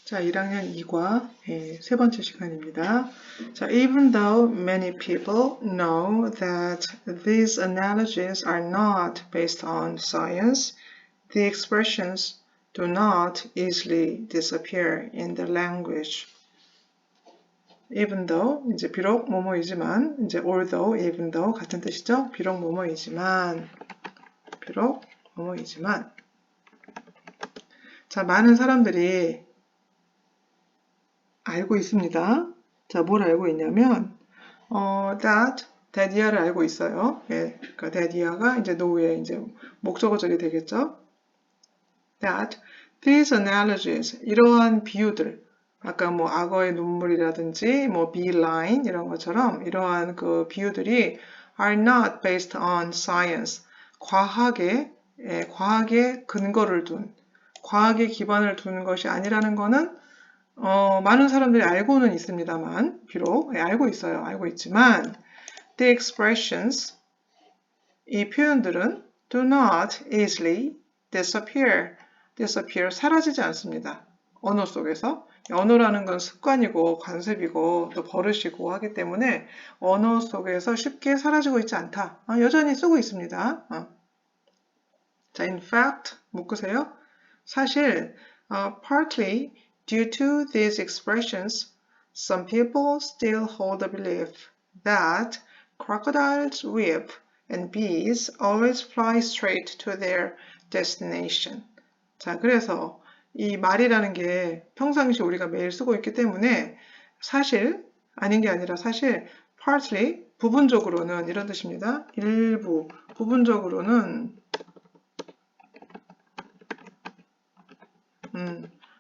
자, 1학년 2과 세 번째 시간입니다. 자, even though many people know that these analogies are not based on science, the expressions do not easily disappear in the language. Even though, 이제 비록 뭐뭐이지만, 이제 although, even though 같은 뜻이죠? 비록 뭐뭐이지만, 자, 많은 사람들이 알고 있습니다. 자, 뭘 알고 있냐면, that이야를 알고 있어요. 예, 그러니까 that이야가 이제 no의 이제 목적어절이 되겠죠. That these analogies, 이러한 비유들, 아까 뭐 악어의 눈물이라든지 뭐 beeline 이런 것처럼 이러한 그 비유들이 are not based on science, 과학에 근거를 둔, 과학에 기반을 둔 것이 아니라는 거는 많은 사람들이 알고는 있습니다만, 비록 알고 있어요. 알고 있지만, the expressions, 이 표현들은 do not easily disappear, 사라지지 않습니다. 언어 속에서. 언어라는 건 습관이고 관습이고 또 버릇이고 하기 때문에 언어 속에서 쉽게 사라지고 있지 않다. 여전히 쓰고 있습니다. 자, in fact, 묶으세요. 사실, partly due to these expressions, some people still hold the belief that crocodiles weep and bees always fly straight to their destination. 자, 그래서 이 말이라는 게 평상시 우리가 매일 쓰고 있기 때문에 사실, 아닌 게 아니라 사실, partly, 부분적으로는 이런 뜻입니다. 일부, 부분적으로는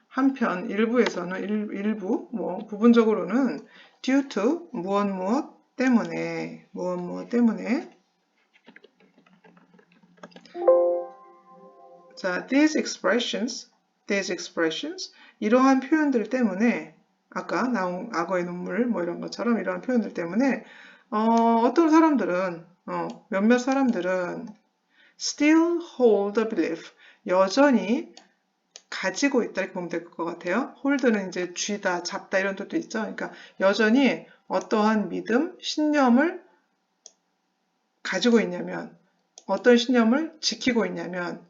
한편 일부에서는 일부 뭐 부분적으로는 due to 무엇 때문에 자, these expressions 이러한 표현들 때문에 아까 나온 악어의 눈물 뭐 이런 것처럼 이러한 표현들 때문에 어떤 사람들은 몇몇 사람들은 still hold the belief 여전히 가지고 있다 이렇게 보면 될 것 같아요. hold는 이제 쥐다, 잡다 이런 뜻도 있죠. 그러니까 여전히 어떠한 믿음, 신념을 가지고 있냐면 어떤 신념을 지키고 있냐면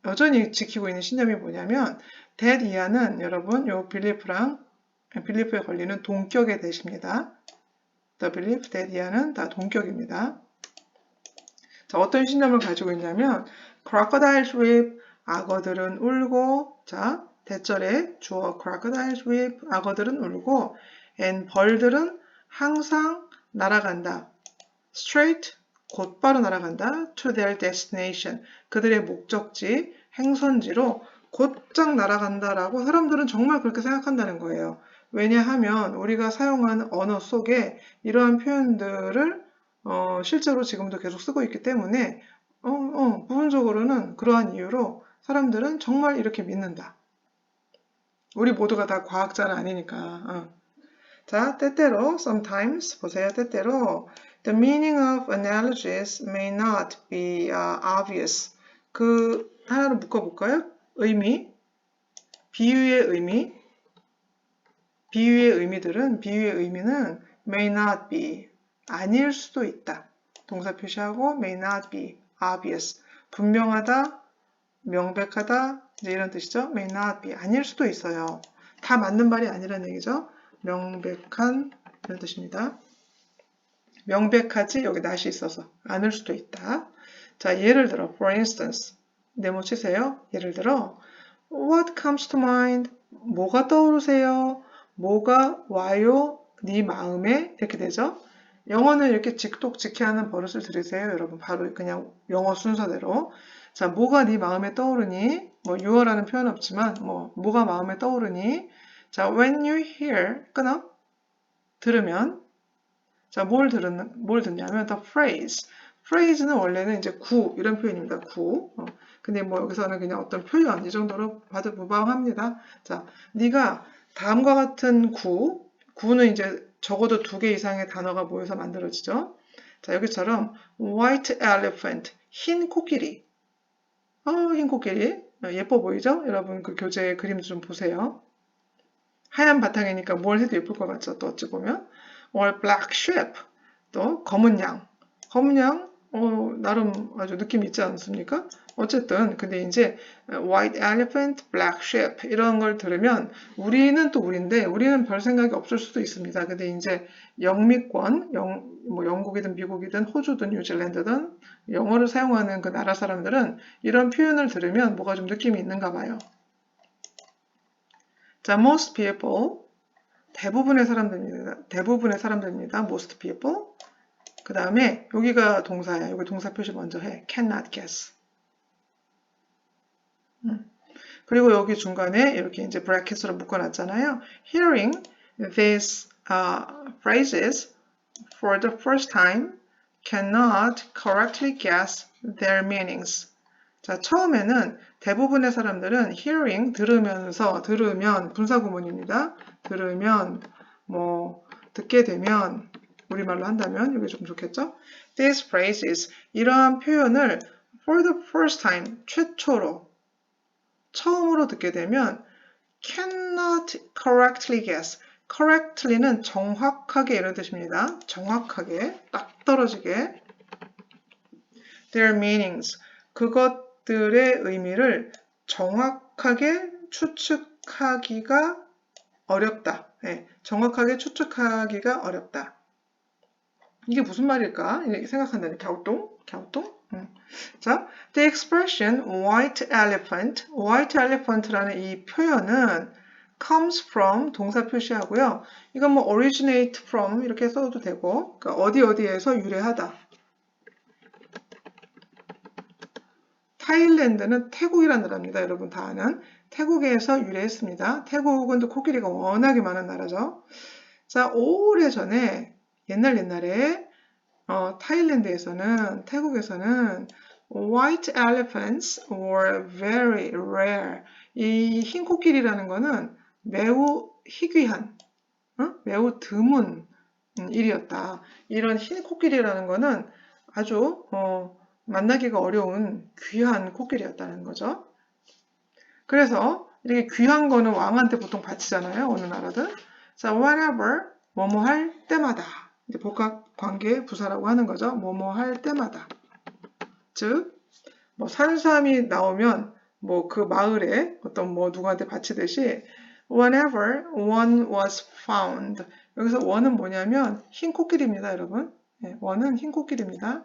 여전히 지키고 있는 신념이 뭐냐면 that 이하는 여러분 요 belief에 걸리는 동격의 대십니다. the belief, that 이하는 다 동격입니다. 자, 어떤 신념을 가지고 있냐면 crocodiles weep 악어들은 울고, 자, 대절에 주어 crocodiles weep, 악어들은 울고, and 벌들은 항상 날아간다. straight, 곧바로 날아간다. to their destination, 그들의 목적지, 행선지로 곧장 날아간다라고 사람들은 정말 그렇게 생각한다는 거예요. 왜냐하면 우리가 사용하는 언어 속에 이러한 표현들을 실제로 지금도 계속 쓰고 있기 때문에 부분적으로는 그러한 이유로 사람들은 정말 이렇게 믿는다. 우리 모두가 다 과학자는 아니니까. 자, 때때로, sometimes, 보세요. 때때로, the meaning of analogies may not be obvious. 그, 하나로 묶어볼까요? 의미, 비유의 의미는 may not be, 아닐 수도 있다. 동사 표시하고 may not be obvious, 분명하다, 명백하다, 이제 이런 뜻이죠. may not be, 아닐 수도 있어요. 다 맞는 말이 아니라는 얘기죠. 명백한, 이런 뜻입니다. 명백하지, 여기 not이 있어서 않을 수도 있다. 자, 예를 들어, for instance, 네모 치세요. 예를 들어, what comes to mind? 뭐가 떠오르세요? 뭐가 와요? 네 마음에? 이렇게 되죠. 영어는 이렇게 직독직해하는 버릇을 들으세요. 여러분 바로 그냥 영어 순서대로. 자, 뭐가 네 마음에 떠오르니? 뭐 you라는 표현 없지만 뭐가 마음에 떠오르니? 자, when you hear, 끊어? 들으면 자, 뭘 듣냐면 the phrase. phrase는 원래는 이제 구 이런 표현입니다. 구. 근데 뭐 여기서는 그냥 어떤 표현 이 정도로 봐도 무방합니다. 자, 네가 다음과 같은 구는 이제 적어도 2개 이상의 단어가 모여서 만들어지죠. 자, 여기처럼 white elephant, 흰 코끼리. 흰 코끼리. 예뻐 보이죠? 여러분 그 교재 그림 좀 보세요. 하얀 바탕이니까 뭘 해도 예쁠 것 같죠. 또 어찌 보면. or black sheep. 또 검은 양. 검은 양, 나름 아주 느낌 있지 않습니까? 어쨌든 근데 이제 white elephant, black sheep 이런 걸 들으면 우리는 또 우리인데 우리는 별 생각이 없을 수도 있습니다. 근데 이제 영미권, 뭐 영국이든 미국이든 호주든 뉴질랜드든 영어를 사용하는 그 나라 사람들은 이런 표현을 들으면 뭐가 좀 느낌이 있는가 봐요. 자, most people, 대부분의 사람들입니다. most people. 그 다음에 여기가 동사야. 여기 동사 표시 먼저 해. cannot guess. 그리고 여기 중간에 이렇게 이제 브래킷으로 묶어놨잖아요. Hearing these phrases for the first time cannot correctly guess their meanings. 자, 처음에는 대부분의 사람들은 hearing, 들으면, 분사구문입니다. 들으면, 뭐, 듣게 되면, 우리말로 한다면, 이게 좀 좋겠죠? These phrases, 이러한 표현을 for the first time, 최초로, 처음으로 듣게 되면 cannot correctly guess. correctly는 정확하게 이런 뜻입니다. 정확하게, 딱 떨어지게. Their meanings, 그것들의 의미를 정확하게 추측하기가 어렵다. 네, 정확하게 추측하기가 어렵다. 이게 무슨 말일까? 이렇게 생각한다니 갸우뚱? 자, the expression white elephant라는 이 표현은 comes from 동사 표시하고요. 이건 뭐 originate from 이렇게 써도 되고, 그러니까 어디에서 유래하다. 타일랜드는 태국이라는 나라입니다. 여러분 다 아는. 태국에서 유래했습니다. 태국은 또 코끼리가 워낙에 많은 나라죠. 자, 오래전에 옛날에 타일랜드에서는 태국에서는 white elephants were very rare. 이 흰 코끼리라는 거는 매우 희귀한, 매우 드문 일이었다. 이런 흰 코끼리라는 거는 아주 만나기가 어려운 귀한 코끼리였다는 거죠. 그래서 이렇게 귀한 거는 왕한테 보통 바치잖아요. 어느 나라든. 자, whenever, 뭐뭐 할 때마다. 이제 복합 관계 부사라고 하는 거죠. 뭐뭐 할 때마다. 즉, 뭐 산삼이 나오면 뭐 그 마을에 어떤 뭐 누구한테 바치듯이 whenever one was found. 여기서 one은 뭐냐면 흰 코끼리입니다, 여러분. 네, one은 흰 코끼리입니다.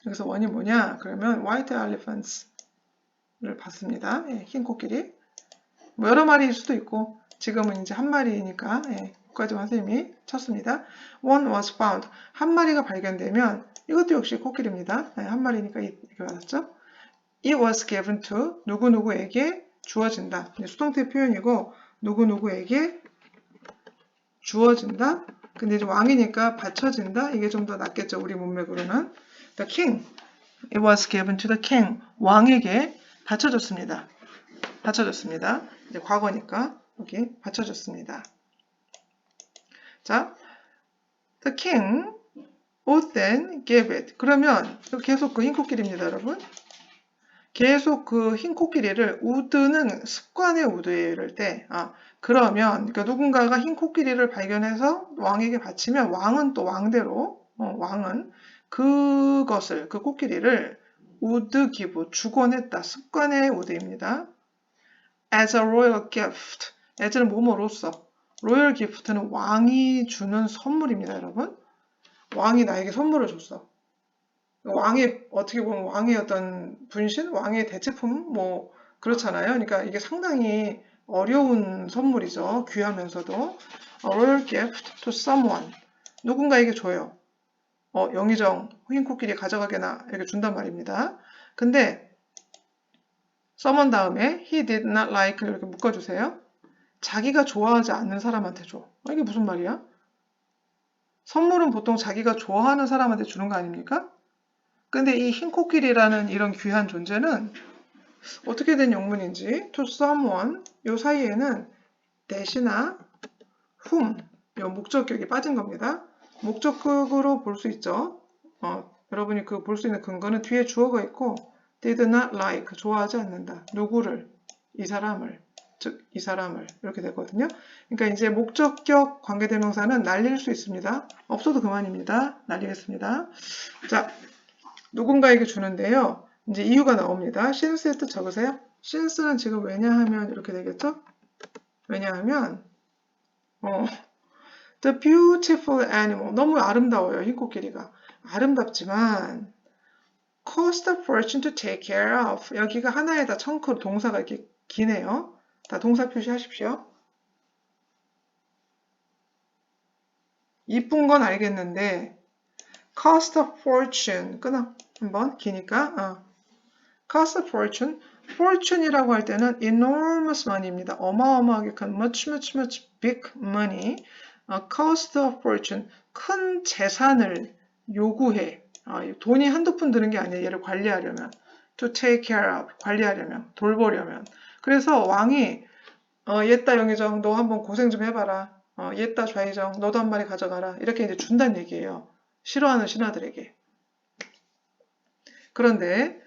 여기서 one이 뭐냐? 그러면 white elephants를 봤습니다. 네, 흰 코끼리. 뭐 여러 마리일 수도 있고 지금은 이제 한 마리니까 국가지원 선생님이 쳤습니다. One was found. 한 마리가 발견되면 이것도 역시 코끼리입니다. 한 마리니까 이렇게 받았죠. It was given to 누구누구에게 주어진다. 수동태 표현이고 누구누구에게 주어진다. 근데 이제 왕이니까 바쳐진다. 이게 좀 더 낫겠죠. 우리 문맥으로는. The king. It was given to the king. 왕에게 바쳐졌습니다. 이제 과거니까 여기 바쳐졌습니다. 자, the king would then give it. 그러면 계속 그 흰 코끼리입니다, 여러분. 계속 그 흰 코끼리를 would는 습관의 would예요, 이럴 때. 그러면 그러니까 누군가가 흰 코끼리를 발견해서 왕에게 바치면 왕은 또 왕대로 왕은 그 코끼리를 would give 주곤 했다. 습관의 would입니다. as a royal gift. as는 뭐뭐로써. royal gift는 왕이 주는 선물입니다, 여러분. 왕이 나에게 선물을 줬어. 왕의 어떻게 보면 왕의 어떤 분신, 왕의 대체품 뭐 그렇잖아요. 그러니까 이게 상당히 어려운 선물이죠. 귀하면서도 a royal gift to someone. 누군가에게 줘요. 영의정 흰 코끼리 가져가게나 이렇게 준단 말입니다. 근데 someone 다음에 he did not like 이렇게 묶어주세요. 자기가 좋아하지 않는 사람한테 줘. 이게 무슨 말이야? 선물은 보통 자기가 좋아하는 사람한테 주는 거 아닙니까? 근데 이 흰 코끼리라는 이런 귀한 존재는 어떻게 된 영문인지 to someone 요 사이에는 대신나 whom 요 목적격이 빠진 겁니다. 목적격으로 볼 수 있죠. 여러분이 그 볼 수 있는 근거는 뒤에 주어가 있고 did not like 좋아하지 않는다. 누구를? 이 사람을. 즉 이 사람을 이렇게 되거든요. 그러니까 이제 목적격 관계대명사는 날릴 수 있습니다. 없어도 그만입니다. 날리겠습니다. 자, 누군가에게 주는데요. 이제 이유가 나옵니다. since의 뜻 적으세요. since는 지금 왜냐하면 이렇게 되겠죠? 왜냐하면 the beautiful animal 너무 아름다워요. 흰 코끼리가 아름답지만 cost a fortune to take care of 여기가 하나에다 청크로 동사가 이렇게 기네요. 다 동사 표시하십시오. 이쁜 건 알겠는데 cost a fortune 끊어 한번 기니까 cost a fortune fortune이라고 할 때는 enormous money입니다. 어마어마하게 큰 much big money cost a fortune 큰 재산을 요구해 돈이 한두 푼 드는 게 아니에요. 얘를 관리하려면 to take care of 관리하려면 돌보려면 그래서 왕이 옛다 영의정 너 한번 고생 좀 해봐라 옛다 좌의정 너도 한 마리 가져가라 이렇게 이제 준다는 얘기예요. 싫어하는 신하들에게. 그런데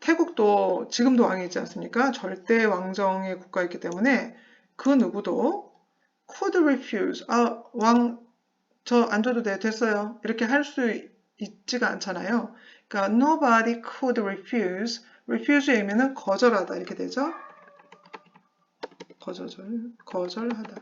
태국도 지금도 왕이 있지 않습니까? 절대 왕정의 국가였기 때문에 그 누구도 could refuse 왕 저 안 줘도 됐어요 이렇게 할 수 있지가 않잖아요. 그러니까 nobody could refuse의 의미는 거절하다 이렇게 되죠. 거절하다.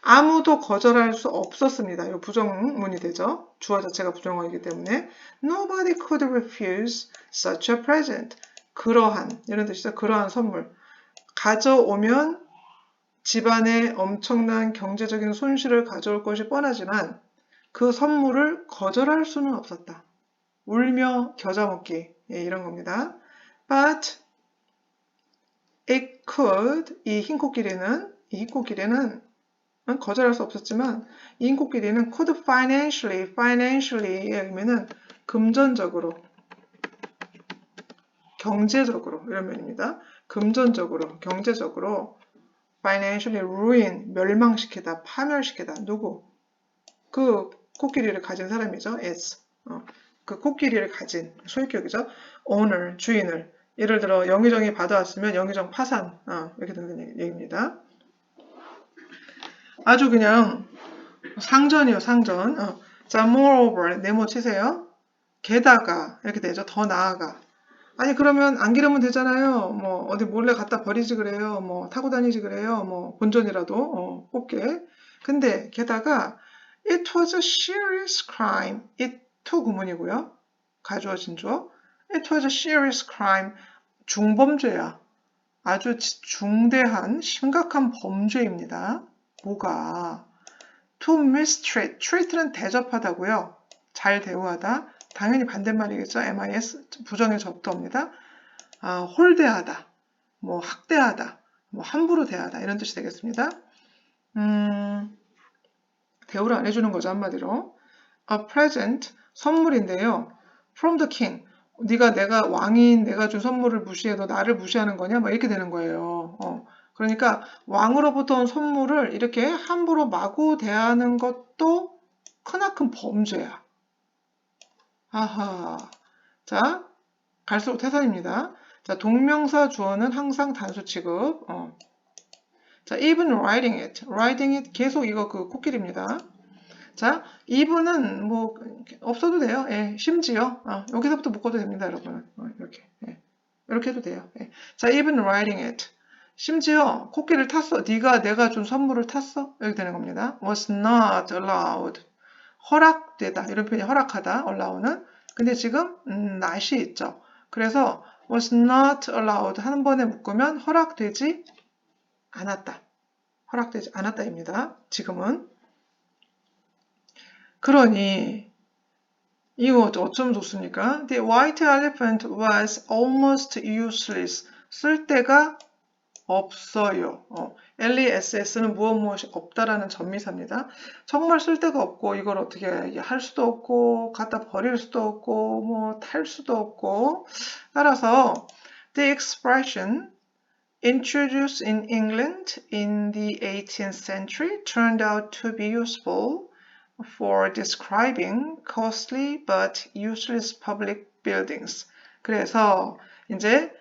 아무도 거절할 수 없었습니다. 이 부정문이 되죠. 주어 자체가 부정어이기 때문에 nobody could refuse such a present. 그러한 이런 뜻이죠. 그러한 선물. 가져오면 집안에 엄청난 경제적인 손실을 가져올 것이 뻔하지만 그 선물을 거절할 수는 없었다. 울며 겨자 먹기 이런 겁니다. But it could 이 흰 코끼리는 거절할 수 없었지만 이 흰 코끼리는 could financially의 의미는 금전적으로 경제적으로 이런 면입니다. 금전적으로 경제적으로 financially ruin 멸망시키다 파멸시키다 누구? 그 코끼리를 가진 사람이죠. as 그 코끼리를 가진 소유격이죠. owner 주인을 예를 들어 영의정이 받아왔으면 영의정 파산 이렇게 되는 얘기입니다. 아주 그냥 상전이요 상전. 자 moreover 네모 치세요. 게다가 이렇게 되죠. 더 나아가. 아니 그러면 안 기르면 되잖아요. 뭐 어디 몰래 갖다 버리지 그래요. 뭐 타고 다니지 그래요. 뭐 본전이라도 뽑게. 근데 게다가 it was a serious crime. it to 구문이고요. 가주어 진주어. it was a serious crime. 중범죄야. 아주 중대한 심각한 범죄입니다. 뭐가? to mistreat. treat는 대접하다고요. 잘 대우하다. 당연히 반대말이겠죠. MIS 부정의 접두어입니다. 홀대하다, 뭐 학대하다, 뭐 함부로 대하다 이런 뜻이 되겠습니다. 대우를 안 해주는 거죠 한마디로. A present 선물인데요. From the king. 내가 왕인 내가 준 선물을 무시해 너 나를 무시하는 거냐? 막 이렇게 되는 거예요. 그러니까 왕으로부터 온 선물을 이렇게 함부로 마구 대하는 것도 크나큰 범죄야. 아하. 자, 갈수록 태산입니다. 자, 동명사 주어는 항상 단수 취급. 자, even writing it 계속 이거 그 코끼리입니다. 자, even은 뭐 없어도 돼요. 예, 심지어 여기서부터 묶어도 됩니다, 여러분. 이렇게 이렇게 해도 돼요. 예. 자, even writing it 심지어 코끼리를 탔어. 내가 준 선물을 탔어. 이렇게 되는 겁니다. was not allowed 허락되다 이런 표현이 허락하다 allow는 근데 지금 not이 있죠. 그래서 was not allowed 한 번에 묶으면 허락되지 않았다. 허락되지 않았다입니다. 지금은. 그러니 이거 어쩜 좋습니까? The white elephant was almost useless. 쓸데가 없어요. LESS는 무엇이 없다라는 전미사입니다. 정말 쓸데가 없고 이걸 어떻게 할 수도 없고 갖다 버릴 수도 없고 뭐 탈 수도 없고 따라서 the expression introduced in England in the 18th century turned out to be useful for describing costly but useless public buildings. 그래서 이제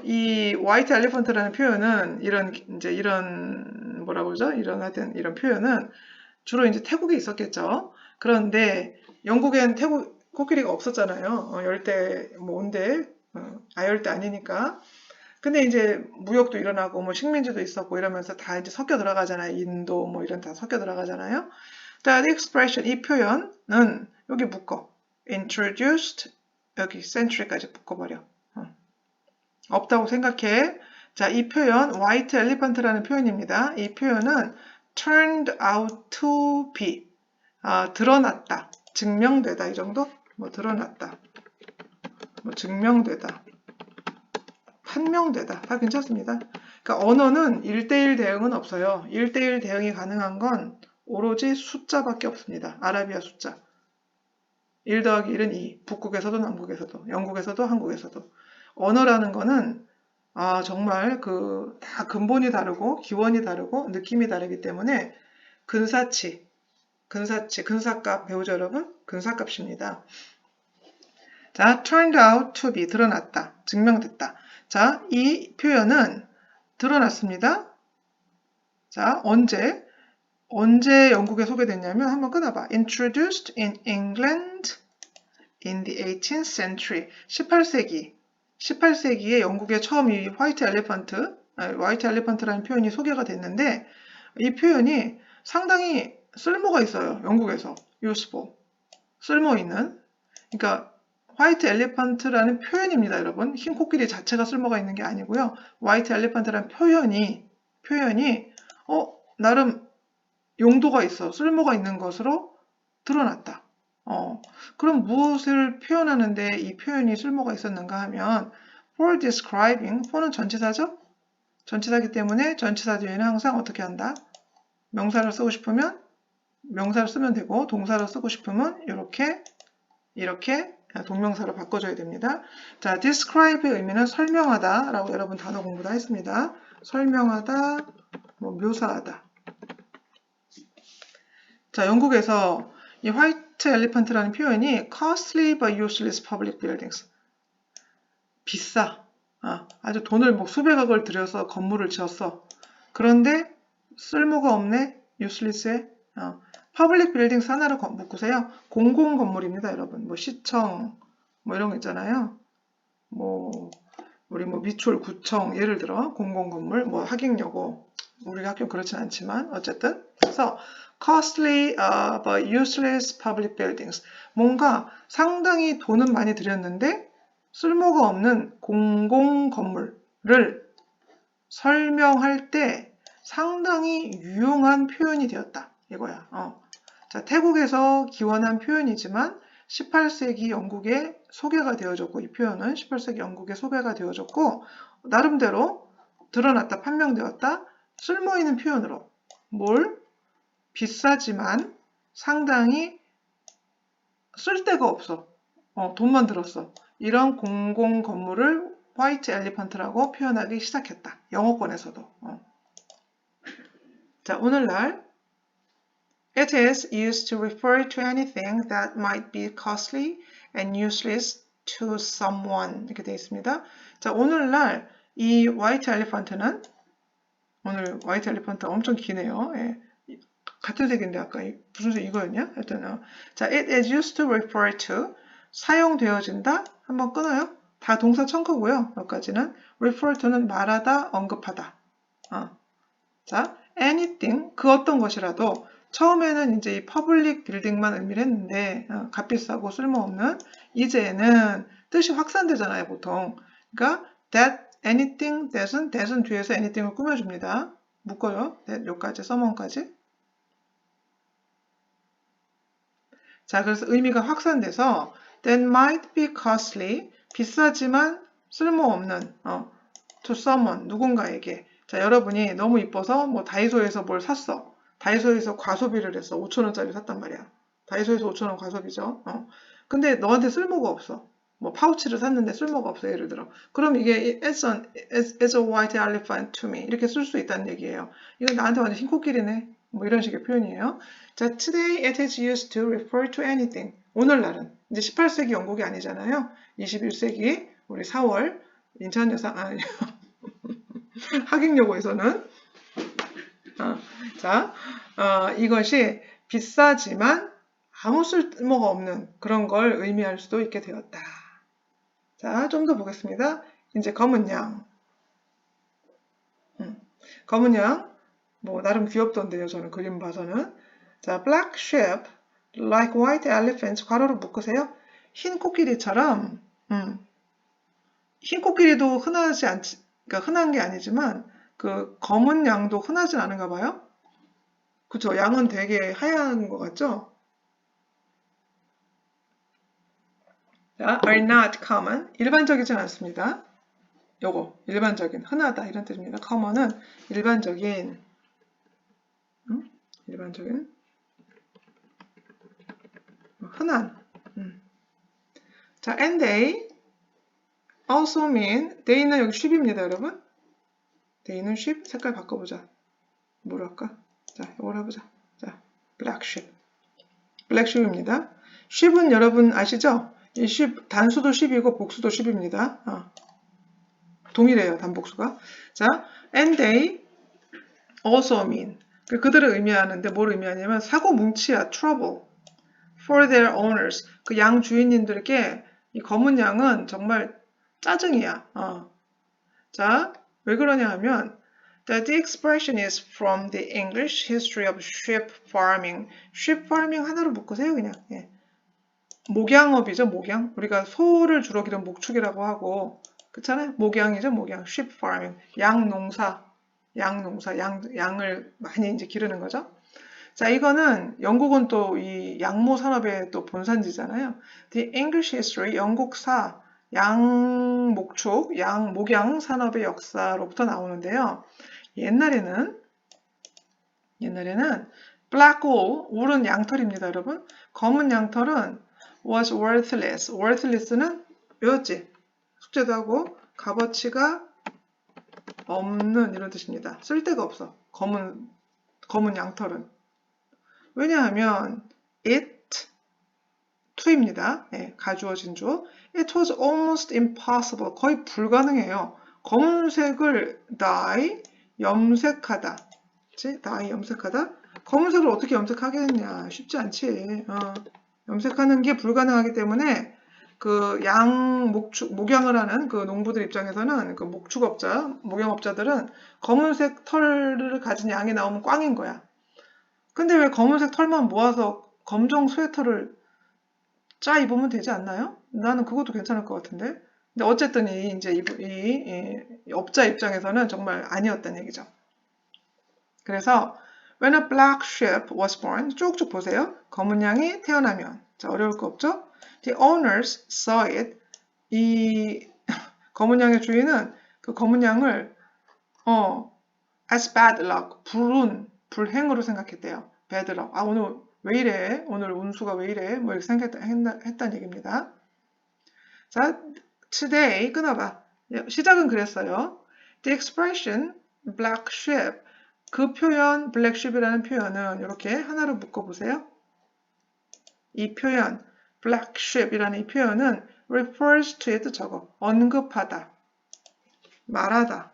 이 white elephant라는 표현은 이런 뭐라고 그러죠? 이런 하여튼 이런 표현은 주로 이제 태국에 있었겠죠. 그런데 영국엔 태국 코끼리가 없었잖아요. 열대 뭐 온대 아열대 아니니까. 근데 이제 무역도 일어나고 뭐 식민지도 있었고 이러면서 다 이제 섞여 들어가잖아요. 인도 뭐 이런 다 섞여 들어가잖아요. That expression 이 표현은 여기 묶어. introduced 여기 century까지 묶어버려. 없다고 생각해. 자, 이 표현 white elephant라는 표현입니다. 이 표현은 turned out to be 드러났다, 증명되다 이 정도? 뭐 드러났다, 뭐 증명되다, 판명되다 다 괜찮습니다. 그러니까 언어는 1대1 대응은 없어요. 1대1 대응이 가능한 건 오로지 숫자밖에 없습니다. 아라비아 숫자. 1 더하기 1은 2. 북극에서도 남극에서도 영국에서도 한국에서도. 언어라는 거는 정말 다 근본이 다르고 기원이 다르고 느낌이 다르기 때문에 근사치, 근사값 배우죠 여러분? 근사값입니다. 자, turned out to be 드러났다, 증명됐다. 자, 이 표현은 드러났습니다. 자, 언제 영국에 소개됐냐면 한번 끊어봐. Introduced in England in the 18th century. 18세기에 영국에 처음 이 화이트 엘리펀트라는 표현이 소개가 됐는데 이 표현이 상당히 쓸모가 있어요. 영국에서 useful, 쓸모 있는. 그러니까 화이트 엘리펀트라는 표현입니다, 여러분. 흰 코끼리 자체가 쓸모가 있는 게 아니고요. 화이트 엘리펀트라는 표현이 나름 용도가 있어, 쓸모가 있는 것으로 드러났다. 그럼 무엇을 표현하는데 이 표현이 쓸모가 있었는가 하면 for describing, for는 전치사죠? 전치사이기 때문에 전치사 뒤에는 항상 어떻게 한다? 명사를 쓰고 싶으면 명사를 쓰면 되고 동사를 쓰고 싶으면 이렇게 동명사로 바꿔줘야 됩니다. 자, describe의 의미는 설명하다 라고 여러분 단어 공부 다 했습니다. 설명하다, 뭐 묘사하다. 자, 영국에서 이 화이트 엘리펀트라는 표현이 costly but useless public buildings. 비싸. 아주 돈을 뭐 수백억을 들여서 건물을 지었어. 그런데 쓸모가 없네. useless에. public buildings 하나로 묶으세요. 공공 건물입니다, 여러분. 뭐 시청, 뭐 이런 거 있잖아요. 우리 미추홀 구청, 예를 들어 공공 건물, 뭐 하객여고. 우리 학교 그렇진 않지만 어쨌든 그래서 costly but useless public buildings. 뭔가 상당히 돈은 많이 들였는데 쓸모가 없는 공공 건물을 설명할 때 상당히 유용한 표현이 되었다. 이거야. 자, 태국에서 기원한 표현이지만 18세기 영국에 소개가 되어졌고 이 표현은 18세기 영국에 소개가 되어졌고 나름대로 드러났다, 판명되었다. 쓸모있는 표현으로 비싸지만 상당히 쓸데가 없어. 돈만 들었어. 이런 공공 건물을 화이트 엘리펀트라고 표현하기 시작했다. 영어권에서도. 자, 오늘날 It is used to refer to anything that might be costly and useless to someone. 이렇게 되어 있습니다. 자, 오늘날 이 화이트 엘리펀트는 오늘 화이트 엘리펀트 엄청 기네요. 예. 같은 색인데 아까 무슨 색 이거였냐? 하여튼 자, it is used to refer to 사용되어진다. 한번 끊어요. 다 동사 청크고요. 여기까지는 refer to는 말하다, 언급하다. 자, anything 그 어떤 것이라도 처음에는 이제 이 퍼블릭 빌딩만 의미를 했는데 값비싸고 쓸모없는 이제는 뜻이 확산되잖아요, 보통. 그러니까 that, anything, that은 뒤에서 anything을 꾸며줍니다. 묶어요. that 요까지, someone까지. 자, 그래서 의미가 확산돼서 that might be costly, 비싸지만 쓸모없는 to someone, 누군가에게. 자, 여러분이 너무 이뻐서 뭐 다이소에서 뭘 샀어. 다이소에서 과소비를 했어. 5,000원짜리 샀단 말이야. 다이소에서 5,000원 과소비죠. 근데 너한테 쓸모가 없어. 뭐 파우치를 샀는데 쓸모가 없어, 예를 들어. 그럼 이게 as a white elephant to me 이렇게 쓸 수 있다는 얘기예요. 이건 나한테 완전 흰 코끼리네. 뭐 이런 식의 표현이에요. 자, today it is used to refer to anything. 오늘날은 이제 18세기 영국이 아니잖아요. 21세기 우리 4월 인천 여사 아니 하객요구에서는 자 이것이 비싸지만 아무 쓸모가 없는 그런 걸 의미할 수도 있게 되었다. 자, 좀 더 보겠습니다. 이제 검은 양. 검은 양, 뭐, 나름 귀엽던데요, 저는 그림 봐서는. 자, black sheep, like white elephants, 괄호로 묶으세요. 흰 코끼리처럼, 흰 코끼리도 흔하지 않지, 그러니까 흔한 게 아니지만, 그 검은 양도 흔하진 않은가 봐요. 그쵸? 양은 되게 하얀 것 같죠? 자, are not common. 일반적이진 않습니다. 요거, 일반적인, 흔하다 이런 뜻입니다. common은 일반적인, 일반적인, 흔한. 자, and they also mean, they는 여기 sheep입니다, 여러분. they는 sheep, 색깔 바꿔보자. 뭐로 할까? 자, 이걸 해보자. 자, black sheep. black sheep입니다. sheep은 여러분 아시죠? 이 sheep, 단수도 sheep이고 복수도 sheep입니다. 동일해요, 단복수가. 자, and they also mean. 그들을 의미하는데 뭘 의미하냐면 사고 뭉치야, trouble for their owners. 그 양 주인님들께 이 검은 양은 정말 짜증이야. 자, 왜 그러냐 하면 that the expression is from the English history of sheep farming. sheep farming 하나로 묶으세요, 그냥. 예. 목양업이죠, 목양. 우리가 소를 주로 기른 목축이라고 하고, 그렇잖아요? 목양이죠, 목양. sheep farming. 양농사, 양을 많이 이제 기르는 거죠. 자, 이거는 영국은 또 이 양모 산업의 또 본산지잖아요. The English history, 영국사, 양목축, 목양 산업의 역사로부터 나오는데요. 옛날에는 black wool, wool은 양털입니다, 여러분. 검은 양털은 was worthless. worthless는 외웠지? 숙제도 하고 값어치가 없는 이런 뜻입니다. 쓸데가 없어. 검은 양털은. 왜냐하면 it to입니다. 네, 가주어진 주. It was almost impossible. 거의 불가능해요. 검은색을 dye, 염색하다. 그치? dye, 염색하다. 검은색을 어떻게 염색하겠냐. 쉽지 않지. 염색하는 게 불가능하기 때문에 그 목양을 하는 그 농부들 입장에서는 그 목양업자들은 검은색 털을 가진 양이 나오면 꽝인 거야. 근데 왜 검은색 털만 모아서 검정 스웨터를 짜 입으면 되지 않나요? 나는 그것도 괜찮을 것 같은데. 근데 어쨌든 이 업자 입장에서는 정말 아니었다는 얘기죠. 그래서 when a black sheep was born, 쭉쭉 보세요. 검은 양이 태어나면, 자, 어려울 거 없죠? The owners saw it. 이 검은 양의 주인은 그 검은 양을 as bad luck, 불행으로 생각했대요. bad luck. 오늘 왜 이래? 오늘 운수가 왜 이래? 뭐 이렇게 생각했다는 얘기입니다. 자, today 끊어봐. 시작은 그랬어요. The expression black sheep, 그 표현 black sheep이라는 표현은 이렇게 하나로 묶어보세요. 이 표현 black sheep이라는 이 표현은 refers to의 뜻 저거 언급하다, 말하다,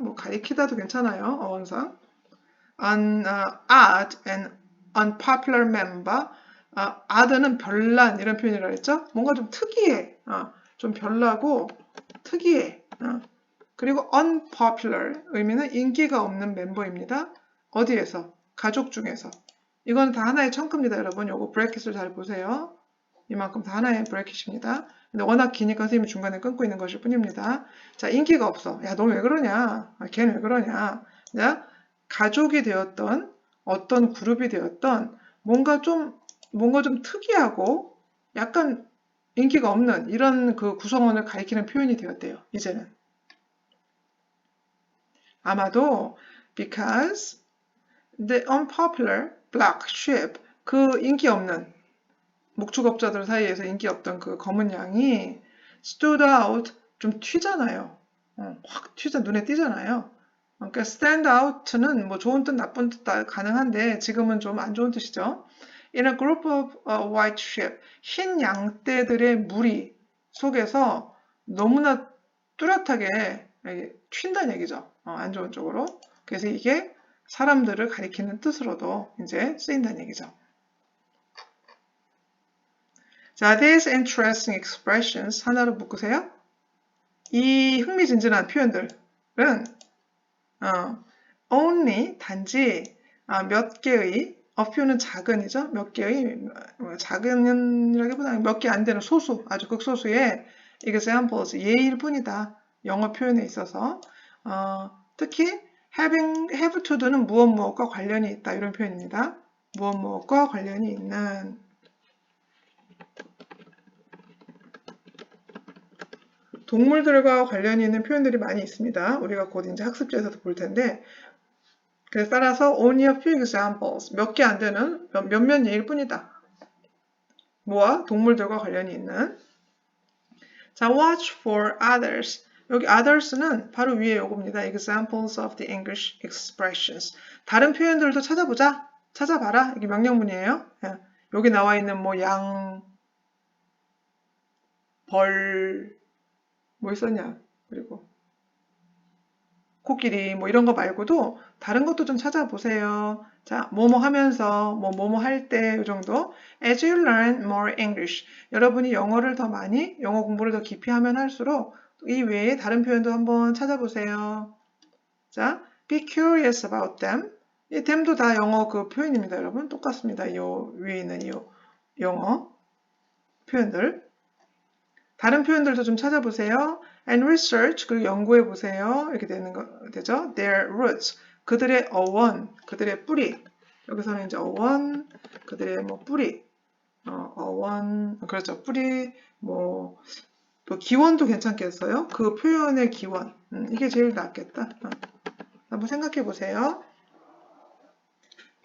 뭐 가리키다도 괜찮아요. 어원상. Odd and unpopular member. odd는 별난 이런 표현이라고 했죠. 뭔가 좀 특이해. 좀 별나고 특이해. 그리고 unpopular 의미는 인기가 없는 멤버입니다. 어디에서? 가족 중에서. 이건 다 하나의 청크입니다, 여러분. 요거 브래킷을 잘 보세요. 이만큼 다 하나의 브래킷입니다. 근데 워낙 기니까 선생님이 중간에 끊고 있는 것일 뿐입니다. 자, 인기가 없어. 야, 너 왜 그러냐? 걔는 왜 그러냐? 자, 가족이 되었던 어떤 그룹이 되었던 뭔가 좀 특이하고 약간 인기가 없는 이런 그 구성원을 가리키는 표현이 되었대요. 이제는. 아마도 because the unpopular black sheep, 그 인기 없는 목축업자들 사이에서 인기 없던 그 검은 양이 stood out, 좀 튀잖아요. 확 눈에 띄잖아요. 그러니까 stand out는 뭐 좋은 뜻, 나쁜 뜻 다 가능한데 지금은 좀 안 좋은 뜻이죠. In a group of white sheep, 흰 양떼들의 무리 속에서 너무나 뚜렷하게 튄다는 얘기죠. 안 좋은 쪽으로. 그래서 이게 사람들을 가리키는 뜻으로도 이제 쓰인다는 얘기죠. 자, these interesting expressions 하나로 묶으세요. 이 흥미진진한 표현들은 only 단지 몇 개의 a few는 작은이죠. 몇 개의 작은이라기보다는 몇 개 안 되는 소수, 아주 극소수의 examples 예일 뿐이다. 영어 표현에 있어서 특히 have to도는 무엇과 관련이 있다 이런 표현입니다. 무엇과 관련이 있는 동물들과 관련이 있는 표현들이 많이 있습니다. 우리가 곧 이제 학습지에서도 볼 텐데 그래서 따라서 only a few examples 몇 개 안 되는 몇몇 예일 뿐이다. 뭐와? 동물들과 관련이 있는 자, watch for others 여기 others는 바로 위에 요겁니다. examples of the English expressions 다른 표현들도 찾아보자. 찾아봐라. 이게 명령문이에요. 여기 나와 있는 뭐 양, 벌, 뭐 있었냐? 그리고 코끼리 뭐 이런 거 말고도 다른 것도 좀 찾아보세요. 자, 뭐뭐 하면서 뭐뭐 할 때 이 정도. As you learn more English. 여러분이 영어를 더 많이 영어 공부를 더 깊이 하면 할수록 이 외에 다른 표현도 한번 찾아보세요. 자, be curious about them. 이 them도 다 영어 그 표현입니다, 여러분. 똑같습니다. 이 위에 있는 이 영어 표현들. 다른 표현들도 좀 찾아보세요. And research, 그리고 연구해 보세요. 이렇게 되죠. Their roots, 그들의 어원, 그들의 뿌리. 여기서는 이제 어원, 그들의 뭐 뿌리, 어원, 그렇죠. 뿌리, 뭐 또 기원도 괜찮겠어요. 그 표현의 기원, 이게 제일 낫겠다. 한번 생각해 보세요.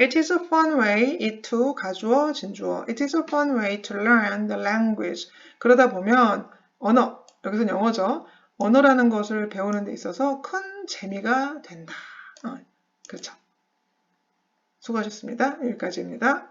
It is a fun way to 가주어, 진주어. It is a fun way to learn the language. 그러다 보면 언어, 여기서는 영어죠. 언어라는 것을 배우는 데 있어서 큰 재미가 된다. 그렇죠. 수고하셨습니다. 여기까지입니다.